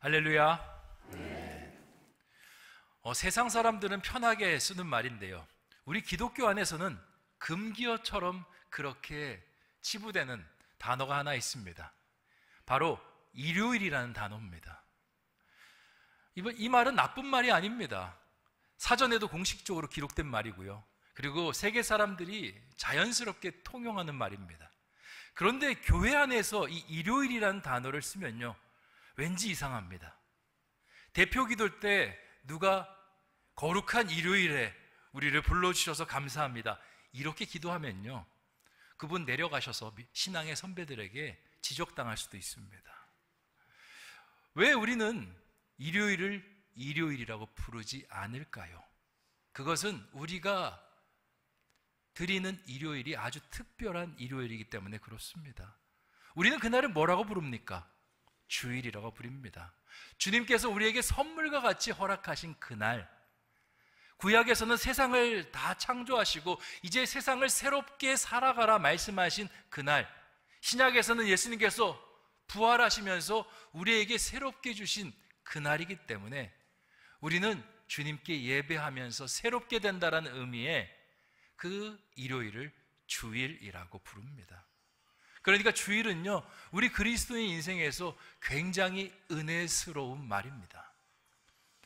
할렐루야. 세상 사람들은 편하게 쓰는 말인데요, 우리 기독교 안에서는 금기어처럼 그렇게 치부되는 단어가 하나 있습니다. 바로 일요일이라는 단어입니다. 이 말은 나쁜 말이 아닙니다. 사전에도 공식적으로 기록된 말이고요, 그리고 세계 사람들이 자연스럽게 통용하는 말입니다. 그런데 교회 안에서 이 일요일이라는 단어를 쓰면요, 왠지 이상합니다. 대표 기도 때 누가 거룩한 일요일에 우리를 불러주셔서 감사합니다, 이렇게 기도하면요, 그분 내려가셔서 신앙의 선배들에게 지적당할 수도 있습니다. 왜 우리는 일요일을 일요일이라고 부르지 않을까요? 그것은 우리가 드리는 일요일이 아주 특별한 일요일이기 때문에 그렇습니다. 우리는 그날을 뭐라고 부릅니까? 주일이라고 부릅니다. 주님께서 우리에게 선물과 같이 허락하신 그날, 구약에서는 세상을 다 창조하시고 이제 세상을 새롭게 살아가라 말씀하신 그날, 신약에서는 예수님께서 부활하시면서 우리에게 새롭게 주신 그날이기 때문에 우리는 주님께 예배하면서 새롭게 된다는 의미의 그 일요일을 주일이라고 부릅니다. 그러니까 주일은요, 우리 그리스도인 인생에서 굉장히 은혜스러운 말입니다.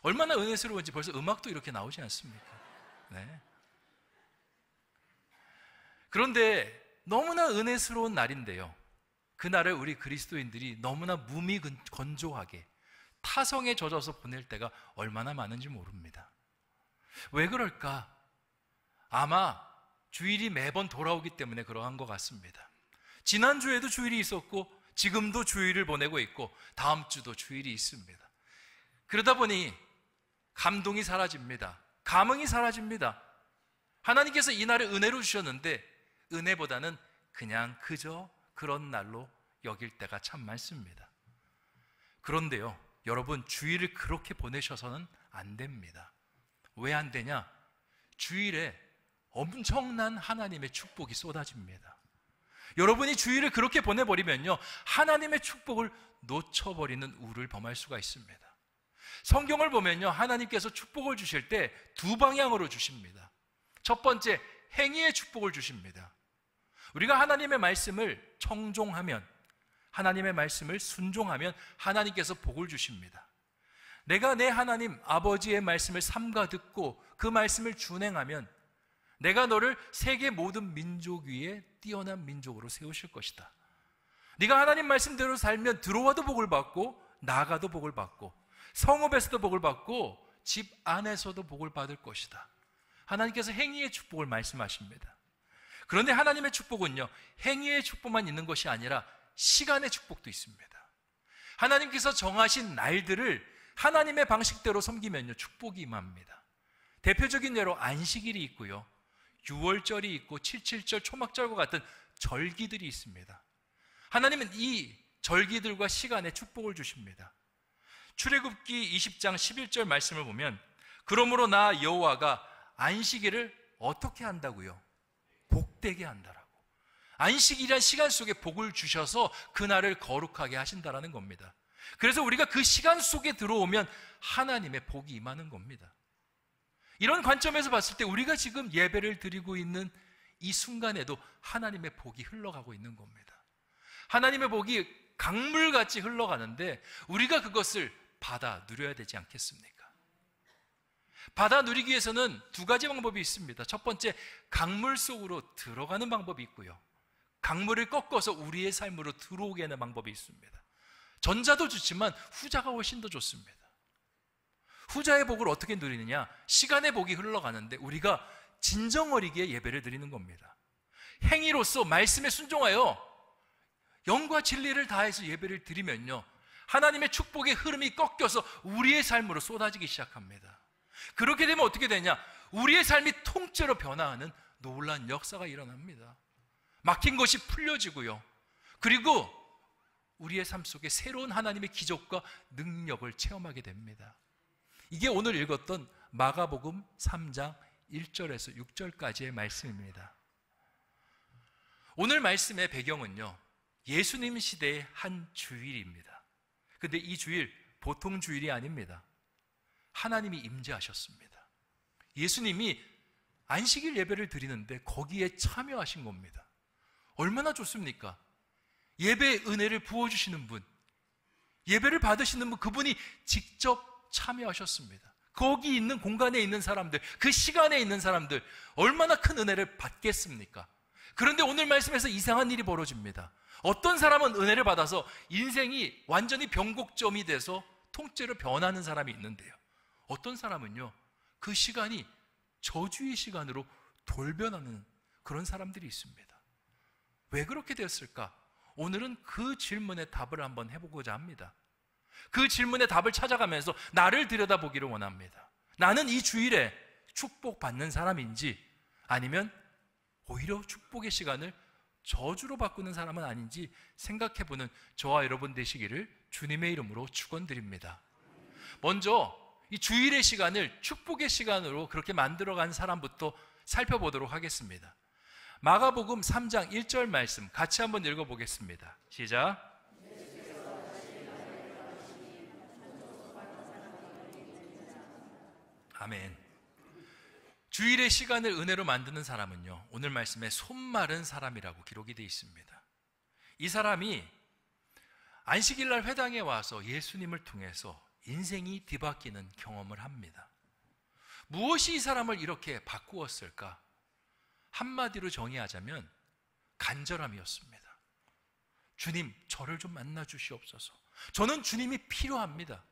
얼마나 은혜스러운지 벌써 음악도 이렇게 나오지 않습니까? 네. 그런데 너무나 은혜스러운 날인데요, 그날을 우리 그리스도인들이 너무나 무미건조하게 타성에 젖어서 보낼 때가 얼마나 많은지 모릅니다. 왜 그럴까? 아마 주일이 매번 돌아오기 때문에 그러한 것 같습니다. 지난주에도 주일이 있었고 지금도 주일을 보내고 있고 다음 주도 주일이 있습니다. 그러다 보니 감동이 사라집니다. 감흥이 사라집니다. 하나님께서 이 날을 은혜로 주셨는데 은혜보다는 그냥 그저 그런 날로 여길 때가 참 많습니다. 그런데요, 여러분, 주일을 그렇게 보내셔서는 안 됩니다. 왜 안 되냐? 주일에 엄청난 하나님의 축복이 쏟아집니다. 여러분이 주일을 그렇게 보내버리면요, 하나님의 축복을 놓쳐버리는 우를 범할 수가 있습니다. 성경을 보면요, 하나님께서 축복을 주실 때 두 방향으로 주십니다. 첫 번째, 행위의 축복을 주십니다. 우리가 하나님의 말씀을 청종하면, 하나님의 말씀을 순종하면 하나님께서 복을 주십니다. 내가 내 하나님 아버지의 말씀을 삼가 듣고 그 말씀을 준행하면 내가 너를 세계 모든 민족 위에 뛰어난 민족으로 세우실 것이다. 네가 하나님 말씀대로 살면 들어와도 복을 받고 나가도 복을 받고 성읍에서도 복을 받고 집 안에서도 복을 받을 것이다. 하나님께서 행위의 축복을 말씀하십니다. 그런데 하나님의 축복은요, 행위의 축복만 있는 것이 아니라 시간의 축복도 있습니다. 하나님께서 정하신 날들을 하나님의 방식대로 섬기면요, 축복이 임합니다. 대표적인 예로 안식일이 있고요, 유월절이 있고 7.7절, 초막절과 같은 절기들이 있습니다. 하나님은 이 절기들과 시간에 축복을 주십니다. 출애굽기 20장 11절 말씀을 보면, 그러므로 나 여호와가 안식일을 어떻게 한다고요? 복되게 한다라고. 안식일이란 시간 속에 복을 주셔서 그날을 거룩하게 하신다라는 겁니다. 그래서 우리가 그 시간 속에 들어오면 하나님의 복이 임하는 겁니다. 이런 관점에서 봤을 때 우리가 지금 예배를 드리고 있는 이 순간에도 하나님의 복이 흘러가고 있는 겁니다. 하나님의 복이 강물같이 흘러가는데 우리가 그것을 받아 누려야 되지 않겠습니까? 받아 누리기 위해서는 두 가지 방법이 있습니다. 첫 번째, 강물 속으로 들어가는 방법이 있고요, 강물을 꺾어서 우리의 삶으로 들어오게 하는 방법이 있습니다. 전자도 좋지만 후자가 훨씬 더 좋습니다. 후자의 복을 어떻게 누리느냐? 시간의 복이 흘러가는데 우리가 진정어리게 예배를 드리는 겁니다. 행위로서 말씀에 순종하여 영과 진리를 다해서 예배를 드리면요, 하나님의 축복의 흐름이 꺾여서 우리의 삶으로 쏟아지기 시작합니다. 그렇게 되면 어떻게 되냐? 우리의 삶이 통째로 변화하는 놀라운 역사가 일어납니다. 막힌 것이 풀려지고요, 그리고 우리의 삶 속에 새로운 하나님의 기적과 능력을 체험하게 됩니다. 이게 오늘 읽었던 마가복음 3장 1절에서 6절까지의 말씀입니다. 오늘 말씀의 배경은요, 예수님 시대의 한 주일입니다. 근데 이 주일 보통 주일이 아닙니다. 하나님이 임재하셨습니다. 예수님이 안식일 예배를 드리는데 거기에 참여하신 겁니다. 얼마나 좋습니까? 예배의 은혜를 부어주시는 분, 예배를 받으시는 분, 그분이 직접 참여하셨습니다. 거기 있는 공간에 있는 사람들, 그 시간에 있는 사람들 얼마나 큰 은혜를 받겠습니까? 그런데 오늘 말씀에서 이상한 일이 벌어집니다. 어떤 사람은 은혜를 받아서 인생이 완전히 변곡점이 돼서 통째로 변하는 사람이 있는데요, 어떤 사람은요, 그 시간이 저주의 시간으로 돌변하는 그런 사람들이 있습니다. 왜 그렇게 되었을까? 오늘은 그 질문에 답을 한번 해보고자 합니다. 그 질문에 답을 찾아가면서 나를 들여다보기를 원합니다. 나는 이 주일에 축복받는 사람인지, 아니면 오히려 축복의 시간을 저주로 바꾸는 사람은 아닌지 생각해보는 저와 여러분 되시기를 주님의 이름으로 축원드립니다. 먼저 이 주일의 시간을 축복의 시간으로 그렇게 만들어간 사람부터 살펴보도록 하겠습니다. 마가복음 3장 1절 말씀 같이 한번 읽어보겠습니다. 시작. 아멘. 주일의 시간을 은혜로 만드는 사람은요, 오늘 말씀에 손마른 사람이라고 기록이 되어 있습니다. 이 사람이 안식일날 회당에 와서 예수님을 통해서 인생이 뒤바뀌는 경험을 합니다. 무엇이 이 사람을 이렇게 바꾸었을까? 한마디로 정의하자면 간절함이었습니다. 주님, 저를 좀 만나 주시옵소서. 저는 주님이 필요합니다.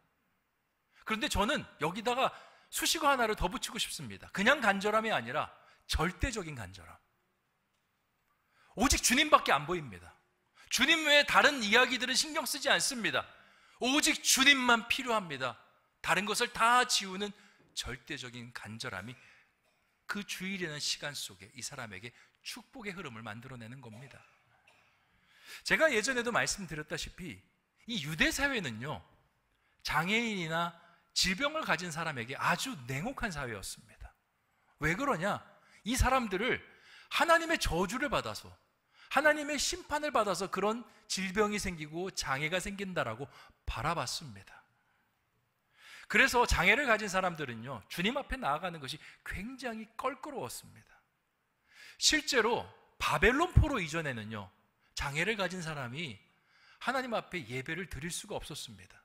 그런데 저는 여기다가 수식어 하나를 더 붙이고 싶습니다. 그냥 간절함이 아니라 절대적인 간절함. 오직 주님밖에 안 보입니다. 주님 외에 다른 이야기들은 신경 쓰지 않습니다. 오직 주님만 필요합니다. 다른 것을 다 지우는 절대적인 간절함이 그 주일이라는 시간 속에 이 사람에게 축복의 흐름을 만들어내는 겁니다. 제가 예전에도 말씀드렸다시피 이 유대 사회는요, 장애인이나 질병을 가진 사람에게 아주 냉혹한 사회였습니다. 왜 그러냐? 이 사람들을 하나님의 저주를 받아서, 하나님의 심판을 받아서 그런 질병이 생기고 장애가 생긴다라고 바라봤습니다. 그래서 장애를 가진 사람들은요, 주님 앞에 나아가는 것이 굉장히 껄끄러웠습니다. 실제로 바벨론 포로 이전에는요, 장애를 가진 사람이 하나님 앞에 예배를 드릴 수가 없었습니다.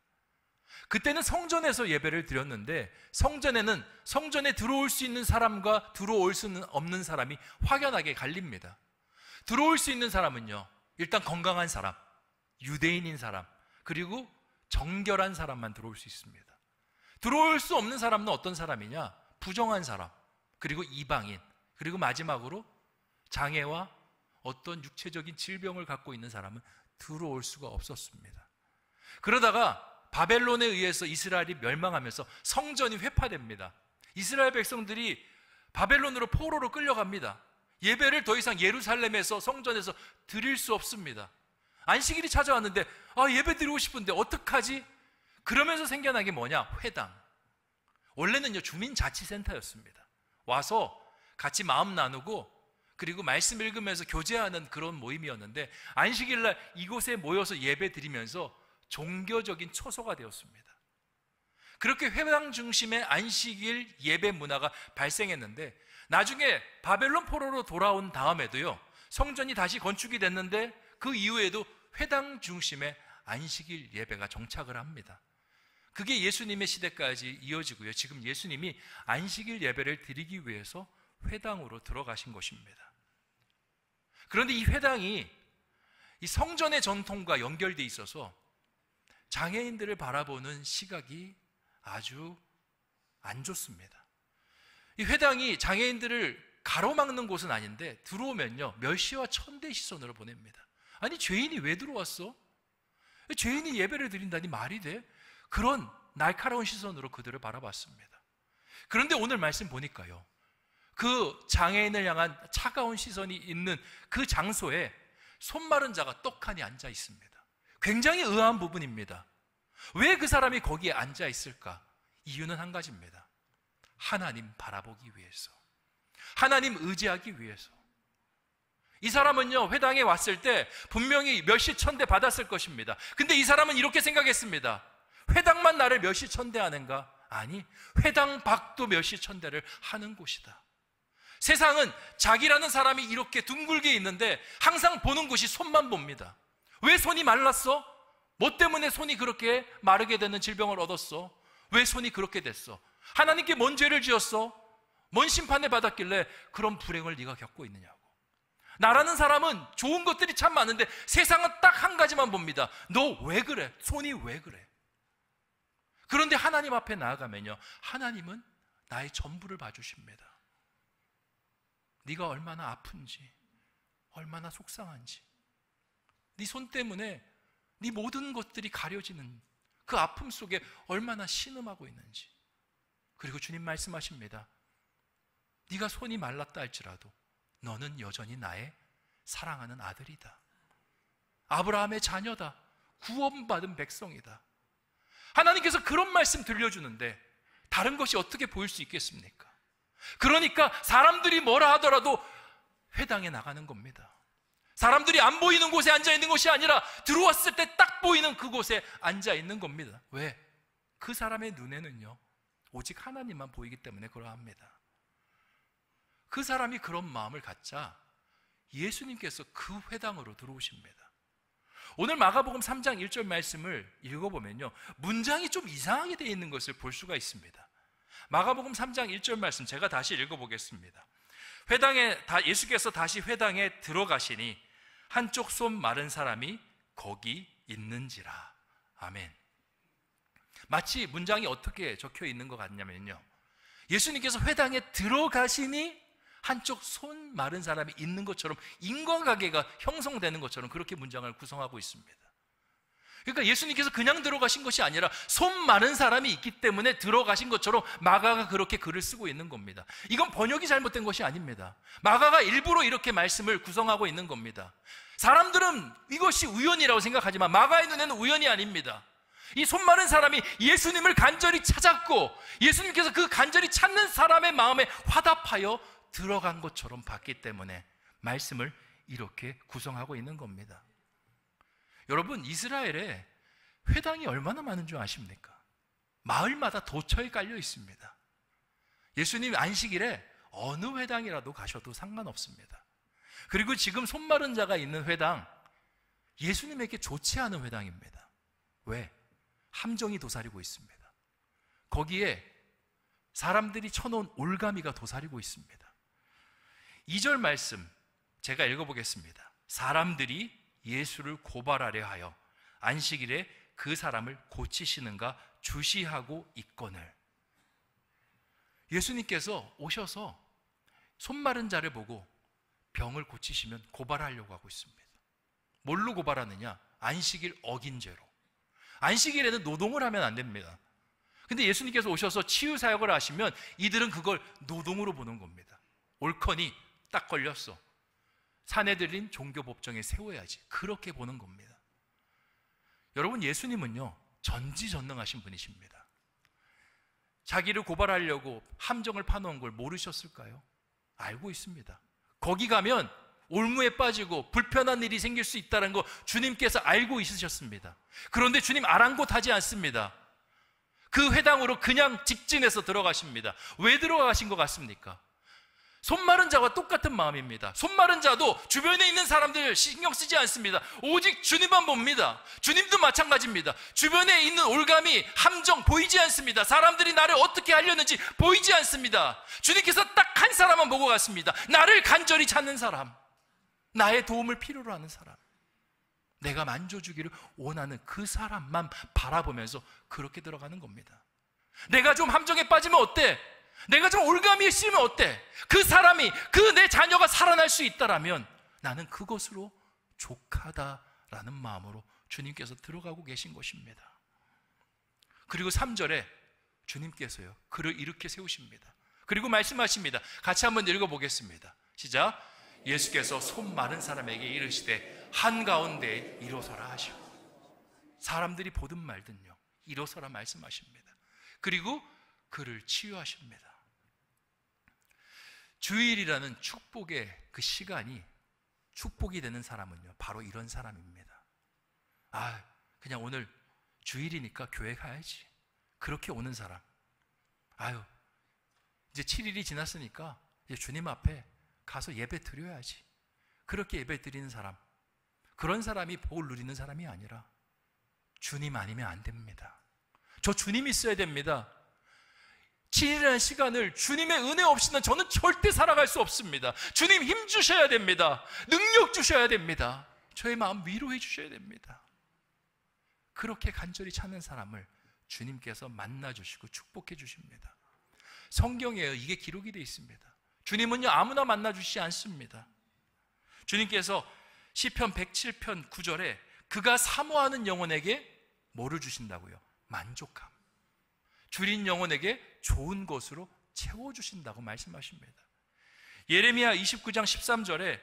그때는 성전에서 예배를 드렸는데, 성전에는 성전에 들어올 수 있는 사람과 들어올 수 없는 사람이 확연하게 갈립니다. 들어올 수 있는 사람은요, 일단 건강한 사람, 유대인인 사람, 그리고 정결한 사람만 들어올 수 있습니다. 들어올 수 없는 사람은 어떤 사람이냐? 부정한 사람, 그리고 이방인, 그리고 마지막으로 장애와 어떤 육체적인 질병을 갖고 있는 사람은 들어올 수가 없었습니다. 그러다가 바벨론에 의해서 이스라엘이 멸망하면서 성전이 회파됩니다. 이스라엘 백성들이 바벨론으로 포로로 끌려갑니다. 예배를 더 이상 예루살렘에서 성전에서 드릴 수 없습니다. 안식일이 찾아왔는데 예배 드리고 싶은데 어떡하지? 그러면서 생겨난 게 뭐냐? 회당. 원래는요, 주민자치센터였습니다. 와서 같이 마음 나누고 그리고 말씀 읽으면서 교제하는 그런 모임이었는데, 안식일날 이곳에 모여서 예배 드리면서 종교적인 초소가 되었습니다. 그렇게 회당 중심의 안식일 예배 문화가 발생했는데, 나중에 바벨론 포로로 돌아온 다음에도요, 성전이 다시 건축이 됐는데 그 이후에도 회당 중심의 안식일 예배가 정착을 합니다. 그게 예수님의 시대까지 이어지고요, 지금 예수님이 안식일 예배를 드리기 위해서 회당으로 들어가신 것입니다. 그런데 이 회당이 이 성전의 전통과 연결되어 있어서 장애인들을 바라보는 시각이 아주 안 좋습니다. 이 회당이 장애인들을 가로막는 곳은 아닌데, 들어오면요, 멸시와 천대 시선으로 보냅니다. 아니, 죄인이 왜 들어왔어? 죄인이 예배를 드린다니 말이 돼? 그런 날카로운 시선으로 그들을 바라봤습니다. 그런데 오늘 말씀 보니까요, 그 장애인을 향한 차가운 시선이 있는 그 장소에 손마른 자가 떡하니 앉아 있습니다. 굉장히 의아한 부분입니다. 왜 그 사람이 거기에 앉아 있을까? 이유는 한 가지입니다. 하나님 바라보기 위해서, 하나님 의지하기 위해서. 이 사람은요, 회당에 왔을 때 분명히 멸시천대 받았을 것입니다. 근데 이 사람은 이렇게 생각했습니다. 회당만 나를 몇시천대하는가? 아니, 회당 밖도 몇시천대를 하는 곳이다. 세상은 자기라는 사람이 이렇게 둥글게 있는데 항상 보는 곳이 손만 봅니다. 왜 손이 말랐어? 뭐 때문에 손이 그렇게 마르게 되는 질병을 얻었어? 왜 손이 그렇게 됐어? 하나님께 뭔 죄를 지었어? 뭔 심판을 받았길래 그런 불행을 네가 겪고 있느냐고. 나라는 사람은 좋은 것들이 참 많은데 세상은 딱 한 가지만 봅니다. 너 왜 그래? 손이 왜 그래? 그런데 하나님 앞에 나아가면요, 하나님은 나의 전부를 봐주십니다. 네가 얼마나 아픈지, 얼마나 속상한지, 네 손 때문에 네 모든 것들이 가려지는 그 아픔 속에 얼마나 신음하고 있는지. 그리고 주님 말씀하십니다. 네가 손이 말랐다 할지라도 너는 여전히 나의 사랑하는 아들이다. 아브라함의 자녀다. 구원받은 백성이다. 하나님께서 그런 말씀 들려주는데 다른 것이 어떻게 보일 수 있겠습니까? 그러니까 사람들이 뭐라 하더라도 회당에 나가는 겁니다. 사람들이 안 보이는 곳에 앉아있는 것이 아니라 들어왔을 때 딱 보이는 그곳에 앉아있는 겁니다. 왜? 그 사람의 눈에는요, 오직 하나님만 보이기 때문에 그러합니다. 그 사람이 그런 마음을 갖자 예수님께서 그 회당으로 들어오십니다. 오늘 마가복음 3장 1절 말씀을 읽어보면요, 문장이 좀 이상하게 되어 있는 것을 볼 수가 있습니다. 마가복음 3장 1절 말씀 제가 다시 읽어보겠습니다. 예수께서 다시 회당에 들어가시니 한쪽 손 마른 사람이 거기 있는지라. 아멘. 마치 문장이 어떻게 적혀 있는 것 같냐면요, 예수님께서 회당에 들어가시니 한쪽 손 마른 사람이 있는 것처럼 인과관계가 형성되는 것처럼 그렇게 문장을 구성하고 있습니다. 그러니까 예수님께서 그냥 들어가신 것이 아니라 손 마른 사람이 있기 때문에 들어가신 것처럼 마가가 그렇게 글을 쓰고 있는 겁니다. 이건 번역이 잘못된 것이 아닙니다. 마가가 일부러 이렇게 말씀을 구성하고 있는 겁니다. 사람들은 이것이 우연이라고 생각하지만 마가의 눈에는 우연이 아닙니다. 이 손 마른 사람이 예수님을 간절히 찾았고 예수님께서 그 간절히 찾는 사람의 마음에 화답하여 들어간 것처럼 봤기 때문에 말씀을 이렇게 구성하고 있는 겁니다. 여러분, 이스라엘에 회당이 얼마나 많은 줄 아십니까? 마을마다 도처에 깔려 있습니다. 예수님 안식일에 어느 회당이라도 가셔도 상관없습니다. 그리고 지금 손 마른 자가 있는 회당, 예수님에게 좋지 않은 회당입니다. 왜? 함정이 도사리고 있습니다. 거기에 사람들이 쳐놓은 올가미가 도사리고 있습니다. 2절 말씀 제가 읽어보겠습니다. 사람들이 예수를 고발하려 하여 안식일에 그 사람을 고치시는가 주시하고 있거늘. 예수님께서 오셔서 손 마른 자를 보고 병을 고치시면 고발하려고 하고 있습니다. 뭘로 고발하느냐? 안식일 어긴 죄로. 안식일에는 노동을 하면 안 됩니다. 근데 예수님께서 오셔서 치유 사역을 하시면 이들은 그걸 노동으로 보는 겁니다. 옳거니 딱 걸렸어. 산에 들린 종교 법정에 세워야지. 그렇게 보는 겁니다. 여러분, 예수님은요, 전지전능하신 분이십니다. 자기를 고발하려고 함정을 파놓은 걸 모르셨을까요? 알고 있습니다. 거기 가면 올무에 빠지고 불편한 일이 생길 수 있다는 거 주님께서 알고 있으셨습니다. 그런데 주님 아랑곳하지 않습니다. 그 회당으로 그냥 직진해서 들어가십니다. 왜 들어가신 것 같습니까? 손 마른 자와 똑같은 마음입니다. 손 마른 자도 주변에 있는 사람들 신경 쓰지 않습니다. 오직 주님만 봅니다. 주님도 마찬가지입니다. 주변에 있는 올가미, 함정 보이지 않습니다. 사람들이 나를 어떻게 하려는지 보이지 않습니다. 주님께서 딱 한 사람만 보고 갔습니다. 나를 간절히 찾는 사람, 나의 도움을 필요로 하는 사람, 내가 만져주기를 원하는 그 사람만 바라보면서 그렇게 들어가는 겁니다. 내가 좀 함정에 빠지면 어때? 내가 좀 올가미에 씌우면 어때? 그 사람이, 그 내 자녀가 살아날 수 있다라면 나는 그것으로 족하다라는 마음으로 주님께서 들어가고 계신 것입니다. 그리고 3절에 주님께서요, 그를 이렇게 세우십니다. 그리고 말씀하십니다. 같이 한번 읽어보겠습니다. 시작. 예수께서 손 마른 사람에게 이르시되 한가운데 일어서라 하시고. 사람들이 보든 말든요, 일어서라 말씀하십니다. 그리고 그를 치유하십니다. 주일이라는 축복의 그 시간이 축복이 되는 사람은요, 바로 이런 사람입니다. 그냥 오늘 주일이니까 교회 가야지. 그렇게 오는 사람. 아유, 이제 7일이 지났으니까 이제 주님 앞에 가서 예배 드려야지. 그렇게 예배 드리는 사람, 그런 사람이 복을 누리는 사람이 아니라 주님 아니면 안 됩니다. 저 주님 있어야 됩니다. 7일이라는 시간을 주님의 은혜 없이는 저는 절대 살아갈 수 없습니다. 주님 힘 주셔야 됩니다. 능력 주셔야 됩니다. 저의 마음 위로해 주셔야 됩니다. 그렇게 간절히 찾는 사람을 주님께서 만나주시고 축복해 주십니다. 성경에 이게 기록이 되어 있습니다. 주님은요, 아무나 만나주시지 않습니다. 주님께서 시편 107편 9절에 그가 사모하는 영혼에게 뭐를 주신다고요? 만족함. 줄인 영혼에게 좋은 것으로 채워주신다고 말씀하십니다. 예레미야 29장 13절에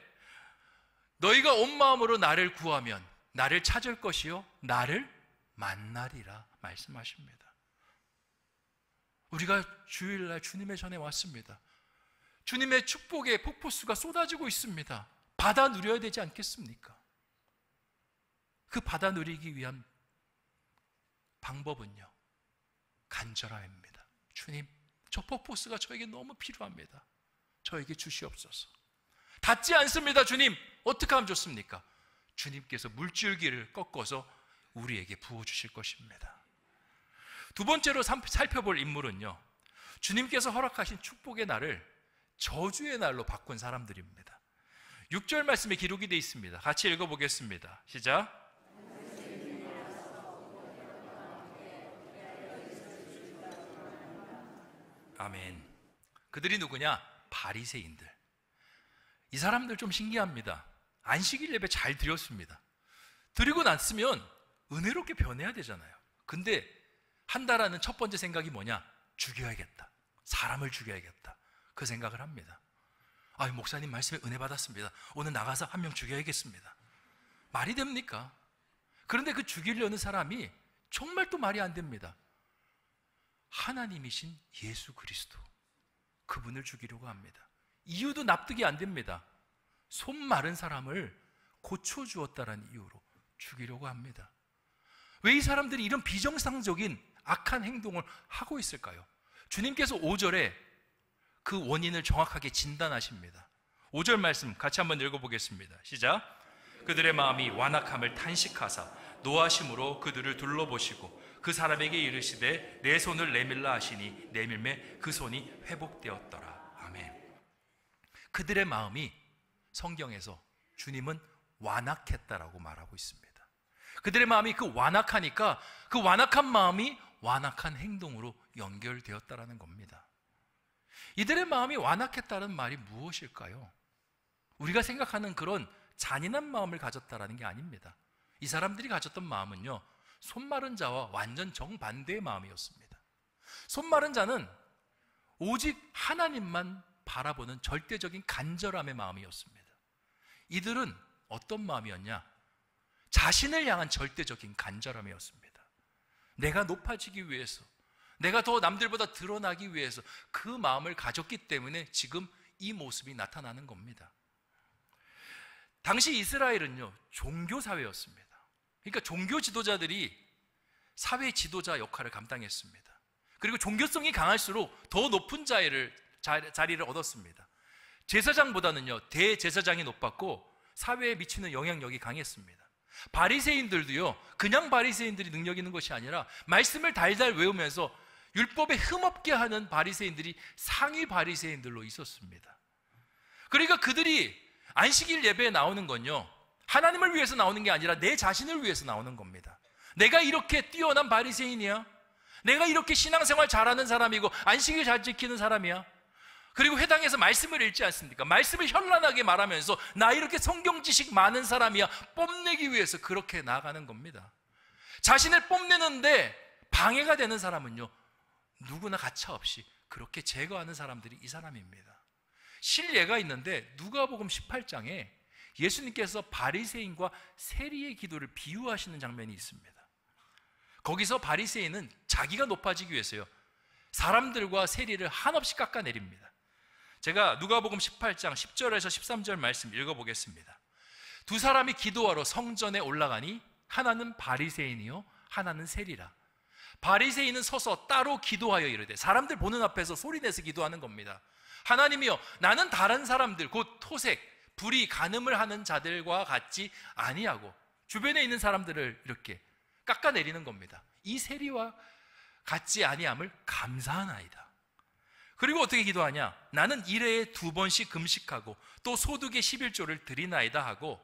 너희가 온 마음으로 나를 구하면 나를 찾을 것이요 나를 만나리라 말씀하십니다. 우리가 주일날 주님의 전에 왔습니다. 주님의 축복의 폭포수가 쏟아지고 있습니다. 받아 누려야 되지 않겠습니까? 그 받아 누리기 위한 방법은요, 간절함입니다. 주님, 저 폭포수가 저에게 너무 필요합니다. 저에게 주시옵소서. 닿지 않습니다. 주님, 어떻게 하면 좋습니까? 주님께서 물줄기를 꺾어서 우리에게 부어주실 것입니다. 두 번째로 살펴볼 인물은요, 주님께서 허락하신 축복의 날을 저주의 날로 바꾼 사람들입니다. 6절 말씀에 기록이 되어 있습니다. 같이 읽어보겠습니다. 시작. 아멘. 그들이 누구냐? 바리새인들. 이 사람들 좀 신기합니다. 안식일 예배 잘 드렸습니다. 드리고 났으면 은혜롭게 변해야 되잖아요. 근데 한다라는 첫 번째 생각이 뭐냐? 죽여야겠다. 사람을 죽여야겠다. 그 생각을 합니다. 아, 목사님 말씀에 은혜 받았습니다. 오늘 나가서 한 명 죽여야겠습니다. 말이 됩니까? 그런데 그 죽이려는 사람이 정말 또 말이 안 됩니다. 하나님이신 예수 그리스도, 그분을 죽이려고 합니다. 이유도 납득이 안 됩니다. 손 마른 사람을 고쳐주었다는 이유로 죽이려고 합니다. 왜 이 사람들이 이런 비정상적인 악한 행동을 하고 있을까요? 주님께서 5절에 그 원인을 정확하게 진단하십니다. 5절 말씀 같이 한번 읽어보겠습니다. 시작. 그들의 마음이 완악함을 탄식하사 노하심으로 그들을 둘러보시고 그 사람에게 이르시되 내 손을 내밀라 하시니 내밀매 그 손이 회복되었더라. 아멘. 그들의 마음이 성경에서 주님은 완악했다라고 말하고 있습니다. 그들의 마음이 그 완악하니까 그 완악한 마음이 완악한 행동으로 연결되었다라는 겁니다. 이들의 마음이 완악했다는 말이 무엇일까요? 우리가 생각하는 그런 잔인한 마음을 가졌다라는 게 아닙니다. 이 사람들이 가졌던 마음은요, 손마른 자와 완전 정반대의 마음이었습니다. 손마른 자는 오직 하나님만 바라보는 절대적인 간절함의 마음이었습니다. 이들은 어떤 마음이었냐? 자신을 향한 절대적인 간절함이었습니다. 내가 높아지기 위해서, 내가 더 남들보다 드러나기 위해서 그 마음을 가졌기 때문에 지금 이 모습이 나타나는 겁니다. 당시 이스라엘은요, 종교사회였습니다. 그러니까 종교 지도자들이 사회 지도자 역할을 감당했습니다. 그리고 종교성이 강할수록 더 높은 자리를 얻었습니다. 제사장보다는요, 대제사장이 높았고 사회에 미치는 영향력이 강했습니다. 바리새인들도요, 그냥 바리새인들이 능력 있는 것이 아니라 말씀을 달달 외우면서 율법에 흠없게 하는 바리새인들이 상위 바리새인들로 있었습니다. 그러니까 그들이 안식일 예배에 나오는 건요, 하나님을 위해서 나오는 게 아니라 내 자신을 위해서 나오는 겁니다. 내가 이렇게 뛰어난 바리새인이야? 내가 이렇게 신앙생활 잘하는 사람이고 안식일 잘 지키는 사람이야? 그리고 회당에서 말씀을 읽지 않습니까? 말씀을 현란하게 말하면서 나 이렇게 성경 지식 많은 사람이야, 뽐내기 위해서 그렇게 나아가는 겁니다. 자신을 뽐내는데 방해가 되는 사람은요, 누구나 가차없이 그렇게 제거하는 사람들이 이 사람입니다. 실예가 있는데 누가복음 18장에 예수님께서 바리새인과 세리의 기도를 비유하시는 장면이 있습니다. 거기서 바리새인은 자기가 높아지기 위해서요, 사람들과 세리를 한없이 깎아내립니다. 제가 누가복음 18장 10절에서 13절 말씀 읽어보겠습니다. 두 사람이 기도하러 성전에 올라가니 하나는 바리새인이요 하나는 세리라. 바리새인은 서서 따로 기도하여 이르되, 사람들 보는 앞에서 소리내서 기도하는 겁니다. 하나님이여, 나는 다른 사람들 곧 토색, 불의, 간음을 하는 자들과 같지 아니하고, 주변에 있는 사람들을 이렇게 깎아내리는 겁니다. 이 세리와 같지 아니함을 감사하나이다. 그리고 어떻게 기도하냐? 나는 1회에 2번씩 금식하고 또 소득의 11조를 드리나이다 하고,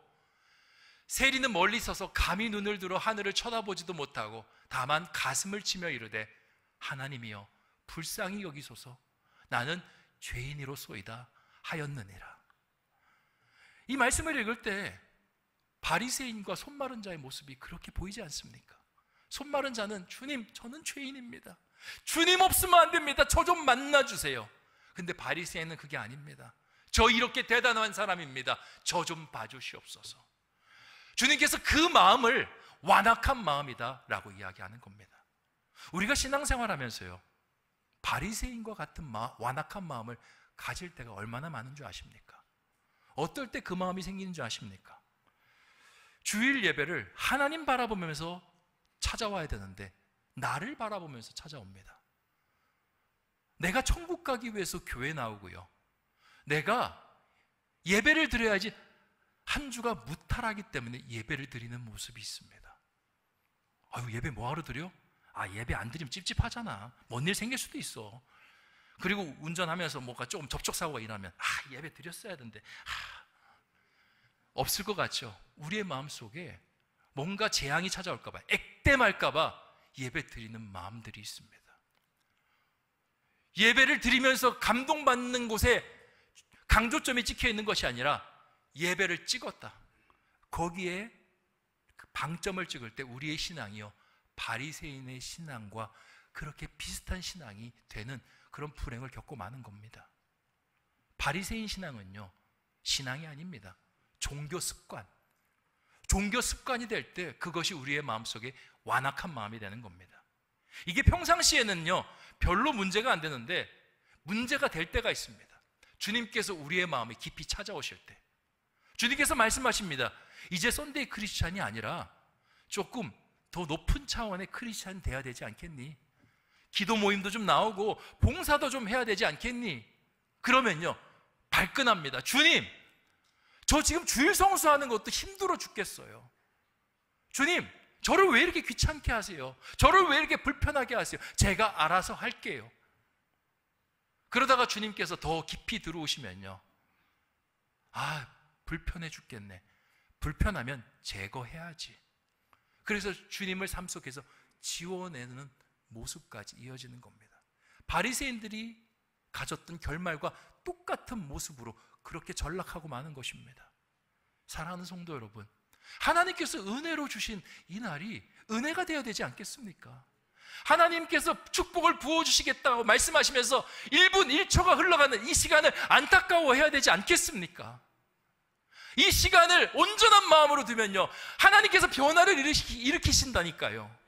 세리는 멀리 서서 감히 눈을 들어 하늘을 쳐다보지도 못하고 다만 가슴을 치며 이르되, 하나님이여 불쌍히 여기소서, 나는 죄인이로소이다 하였느니라. 이 말씀을 읽을 때 바리새인과 손마른 자의 모습이 그렇게 보이지 않습니까? 손마른 자는, 주님, 저는 죄인입니다. 주님 없으면 안 됩니다. 저 좀 만나주세요. 근데 바리새인은 그게 아닙니다. 저 이렇게 대단한 사람입니다. 저 좀 봐주시옵소서. 주님께서 그 마음을 완악한 마음이다 라고 이야기하는 겁니다. 우리가 신앙생활하면서요, 바리새인과 같은 완악한 마음을 가질 때가 얼마나 많은 줄 아십니까? 어떨 때 그 마음이 생기는 줄 아십니까? 주일 예배를 하나님 바라보면서 찾아와야 되는데 나를 바라보면서 찾아옵니다. 내가 천국 가기 위해서 교회 나오고요, 내가 예배를 드려야지 한 주가 무탈하기 때문에 예배를 드리는 모습이 있습니다. 아유, 예배 뭐하러 드려? 아, 예배 안 드리면 찝찝하잖아. 뭔 일 생길 수도 있어. 그리고 운전하면서 뭔가 조금 접촉사고가 일어나면, 예배 드렸어야 되는데, 없을 것 같죠? 우리의 마음속에 뭔가 재앙이 찾아올까 봐, 액땜할까 봐 예배 드리는 마음들이 있습니다. 예배를 드리면서 감동받는 곳에 강조점이 찍혀 있는 것이 아니라 예배를 찍었다, 거기에 그 방점을 찍을 때 우리의 신앙이요, 바리새인의 신앙과 그렇게 비슷한 신앙이 되는 그런 불행을 겪고 마는 겁니다. 바리새인 신앙은요, 신앙이 아닙니다. 종교 습관. 종교 습관이 될 때 그것이 우리의 마음속에 완악한 마음이 되는 겁니다. 이게 평상시에는요 별로 문제가 안 되는데 문제가 될 때가 있습니다. 주님께서 우리의 마음에 깊이 찾아오실 때 주님께서 말씀하십니다. 이제 썬데이 크리스찬이 아니라 조금 더 높은 차원의 크리스찬이 돼야 되지 않겠니? 기도 모임도 좀 나오고 봉사도 좀 해야 되지 않겠니? 그러면요 발끈합니다. 주님, 저 지금 주일 성수하는 것도 힘들어 죽겠어요. 주님, 저를 왜 이렇게 귀찮게 하세요? 저를 왜 이렇게 불편하게 하세요? 제가 알아서 할게요. 그러다가 주님께서 더 깊이 들어오시면요, 불편해 죽겠네. 불편하면 제거해야지. 그래서 주님을 삶 속에서 지워내는 모습까지 이어지는 겁니다. 바리새인들이 가졌던 결말과 똑같은 모습으로 그렇게 전락하고 마는 것입니다. 사랑하는 성도 여러분, 하나님께서 은혜로 주신 이 날이 은혜가 되어야 되지 않겠습니까? 하나님께서 축복을 부어주시겠다고 말씀하시면서 1분 1초가 흘러가는 이 시간을 안타까워해야 되지 않겠습니까? 이 시간을 온전한 마음으로 두면요 하나님께서 변화를 일으키신다니까요.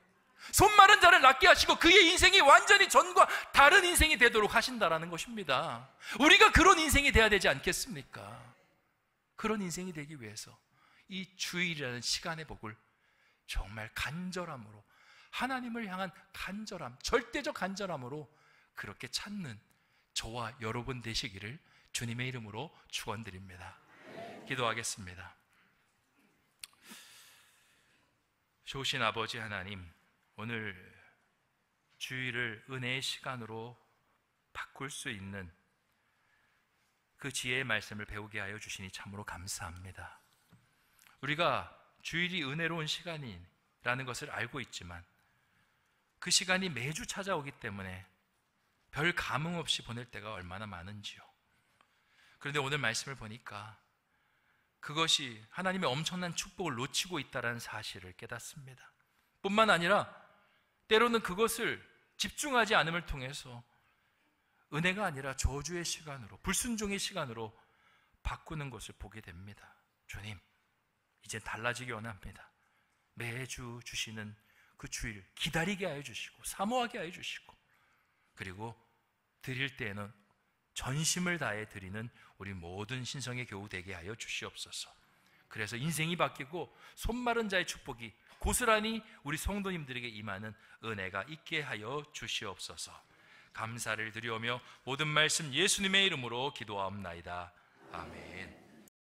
손마른 자를 낫게 하시고 그의 인생이 완전히 전과 다른 인생이 되도록 하신다라는 것입니다. 우리가 그런 인생이 돼야 되지 않겠습니까? 그런 인생이 되기 위해서 이 주일이라는 시간의 복을 정말 간절함으로, 하나님을 향한 간절함, 절대적 간절함으로 그렇게 찾는 저와 여러분 되시기를 주님의 이름으로 축원드립니다. 기도하겠습니다. 좋으신 아버지 하나님, 오늘 주일을 은혜의 시간으로 바꿀 수 있는 그 지혜의 말씀을 배우게 하여 주시니 참으로 감사합니다. 우리가 주일이 은혜로운 시간이라는 것을 알고 있지만 그 시간이 매주 찾아오기 때문에 별 감흥 없이 보낼 때가 얼마나 많은지요. 그런데 오늘 말씀을 보니까 그것이 하나님의 엄청난 축복을 놓치고 있다는 사실을 깨닫습니다. 뿐만 아니라 때로는 그것을 집중하지 않음을 통해서 은혜가 아니라 저주의 시간으로, 불순종의 시간으로 바꾸는 것을 보게 됩니다. 주님, 이제 달라지기 원합니다. 매주 주시는 그 주일 기다리게 하여 주시고 사모하게 하여 주시고, 그리고 드릴 때에는 전심을 다해 드리는 우리 모든 신성의 교우 되게 하여 주시옵소서. 그래서 인생이 바뀌고 손마른 자의 축복이 고스란히 우리 성도님들에게 임하는 은혜가 있게 하여 주시옵소서. 감사를 드리오며 모든 말씀 예수님의 이름으로 기도하옵나이다. 아멘.